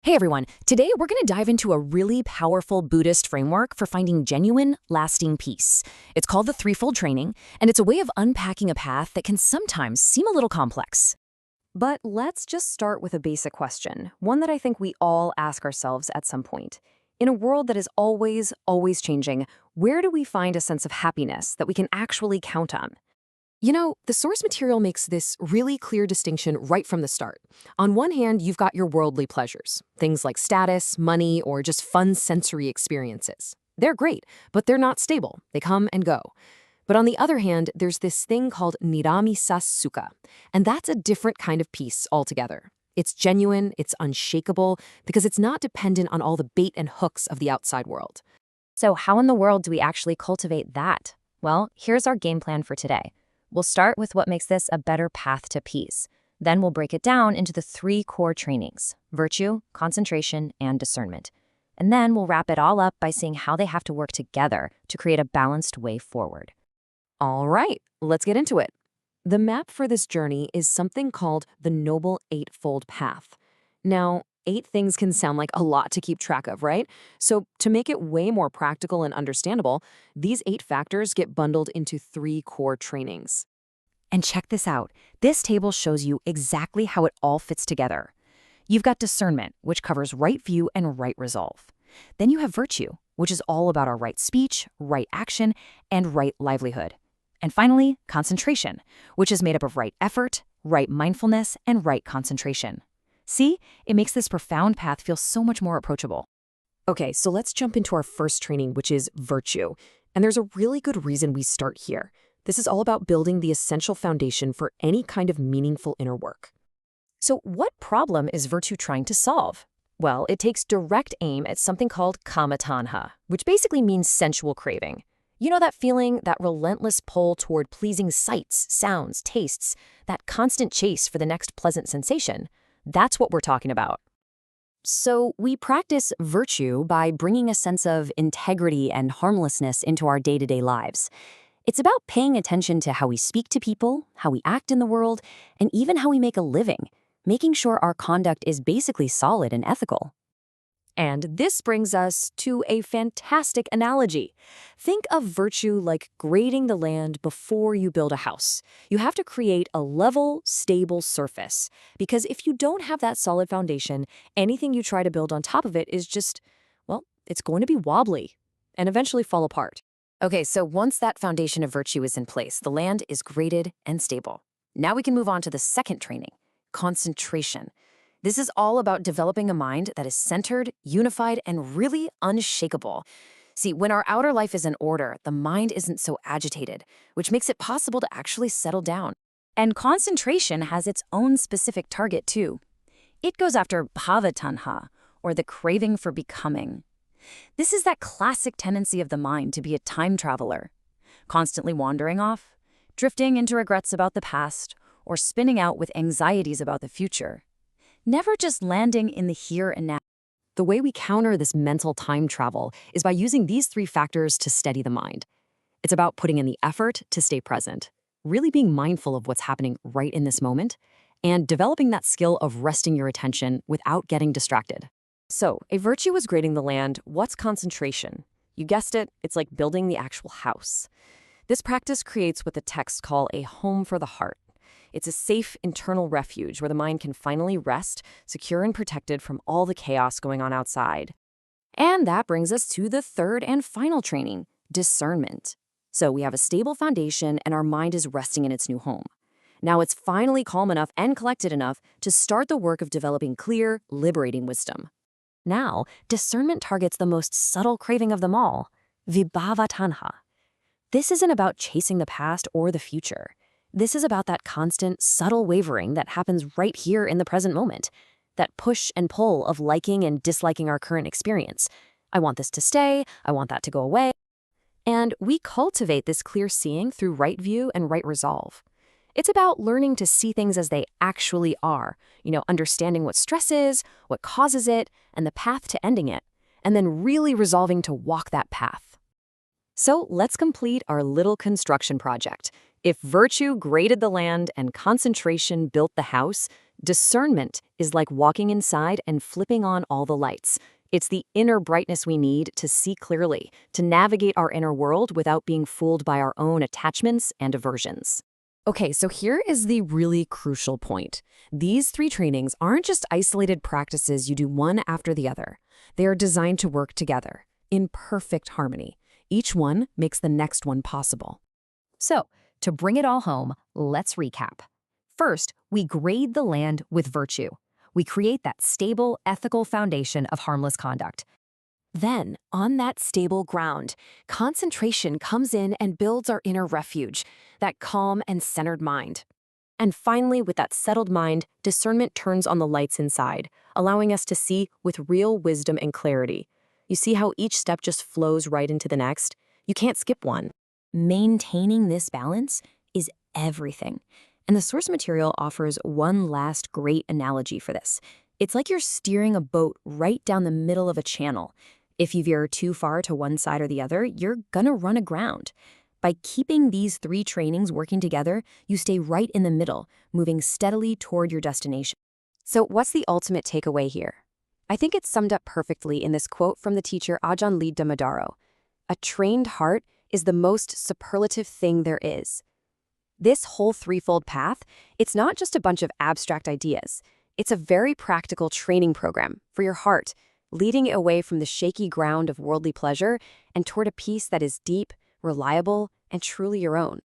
Hey everyone, today we're going to dive into a really powerful Buddhist framework for finding genuine, lasting peace. It's called the Threefold Training, and it's a way of unpacking a path that can sometimes seem a little complex. But let's just start with a basic question, one that I think we all ask ourselves at some point. In a world that is always changing, where do we find a sense of happiness that we can actually count on? You know, the source material makes this really clear distinction right from the start. On one hand, you've got your worldly pleasures, things like status, money, or just fun sensory experiences. They're great, but they're not stable. They come and go. But on the other hand, there's this thing called niramisa sukha, and that's a different kind of peace altogether. It's genuine, it's unshakable, because it's not dependent on all the bait and hooks of the outside world. So how in the world do we actually cultivate that? Well, here's our game plan for today. We'll start with what makes this a better path to peace. Then we'll break it down into the 3 core trainings: virtue, concentration, and discernment. And then we'll wrap it all up by seeing how they have to work together to create a balanced way forward. All right, let's get into it. The map for this journey is something called the Noble Eightfold Path. Now, 8 things can sound like a lot to keep track of, right? So to make it way more practical and understandable, these 8 factors get bundled into 3 core trainings. And check this out. This table shows you exactly how it all fits together. You've got discernment, which covers right view and right resolve. Then you have virtue, which is all about our right speech, right action, and right livelihood. And finally, concentration, which is made up of right effort, right mindfulness, and right concentration. See, it makes this profound path feel so much more approachable. Okay, so let's jump into our first training, which is virtue. And there's a really good reason we start here. This is all about building the essential foundation for any kind of meaningful inner work. So what problem is virtue trying to solve? Well, it takes direct aim at something called kama tanha, which basically means sensual craving. You know that feeling, that relentless pull toward pleasing sights, sounds, tastes, that constant chase for the next pleasant sensation? That's what we're talking about. So we practice virtue by bringing a sense of integrity and harmlessness into our day-to-day lives. It's about paying attention to how we speak to people, how we act in the world, and even how we make a living, making sure our conduct is basically solid and ethical. And this brings us to a fantastic analogy. Think of virtue like grading the land before you build a house. You have to create a level, stable surface, because if you don't have that solid foundation, anything you try to build on top of it is just, well, it's going to be wobbly and eventually fall apart. Okay, so once that foundation of virtue is in place, the land is graded and stable. Now we can move on to the second training, concentration. This is all about developing a mind that is centered, unified, and really unshakable. See, when our outer life is in order, the mind isn't so agitated, which makes it possible to actually settle down. And concentration has its own specific target too. It goes after bhavatanha, or the craving for becoming. This is that classic tendency of the mind to be a time traveler, constantly wandering off, drifting into regrets about the past, or spinning out with anxieties about the future. Never just landing in the here and now. The way we counter this mental time travel is by using these 3 factors to steady the mind. It's about putting in the effort to stay present, really being mindful of what's happening right in this moment, and developing that skill of resting your attention without getting distracted. So, a virtue is grading the land. What's concentration? You guessed it, it's like building the actual house. This practice creates what the texts call a home for the heart. It's a safe internal refuge where the mind can finally rest, secure and protected from all the chaos going on outside. And that brings us to the third and final training, discernment. So we have a stable foundation and our mind is resting in its new home. Now it's finally calm enough and collected enough to start the work of developing clear, liberating wisdom. Now, discernment targets the most subtle craving of them all, vibhavatanha. This isn't about chasing the past or the future. This is about that constant, subtle wavering that happens right here in the present moment. That push and pull of liking and disliking our current experience. I want this to stay, I want that to go away. And we cultivate this clear seeing through right view and right resolve. It's about learning to see things as they actually are, understanding what stress is, what causes it, and the path to ending it, and then really resolving to walk that path. So let's complete our little construction project. If virtue graded the land and concentration built the house, discernment is like walking inside and flipping on all the lights. It's the inner brightness we need to see clearly, to navigate our inner world without being fooled by our own attachments and aversions. Okay, so here is the really crucial point. These 3 trainings aren't just isolated practices you do one after the other. They are designed to work together, in perfect harmony. Each one makes the next one possible. So, to bring it all home, let's recap. First, we grade the land with virtue. We create that stable, ethical foundation of harmless conduct. Then, on that stable ground, concentration comes in and builds our inner refuge, that calm and centered mind. And finally, with that settled mind, discernment turns on the lights inside, allowing us to see with real wisdom and clarity. You see how each step just flows right into the next? You can't skip one. Maintaining this balance is everything. And the source material offers one last great analogy for this. It's like you're steering a boat right down the middle of a channel. If you veer too far to one side or the other, you're gonna run aground. By keeping these 3 trainings working together, you stay right in the middle, moving steadily toward your destination. So what's the ultimate takeaway here? I think it's summed up perfectly in this quote from the teacher Ajaan Lee Dhammadharo. A trained heart is the most superlative thing there is. This whole threefold path, it's not just a bunch of abstract ideas. It's a very practical training program for your heart, leading it away from the shaky ground of worldly pleasure and toward a peace that is deep, reliable, and truly your own.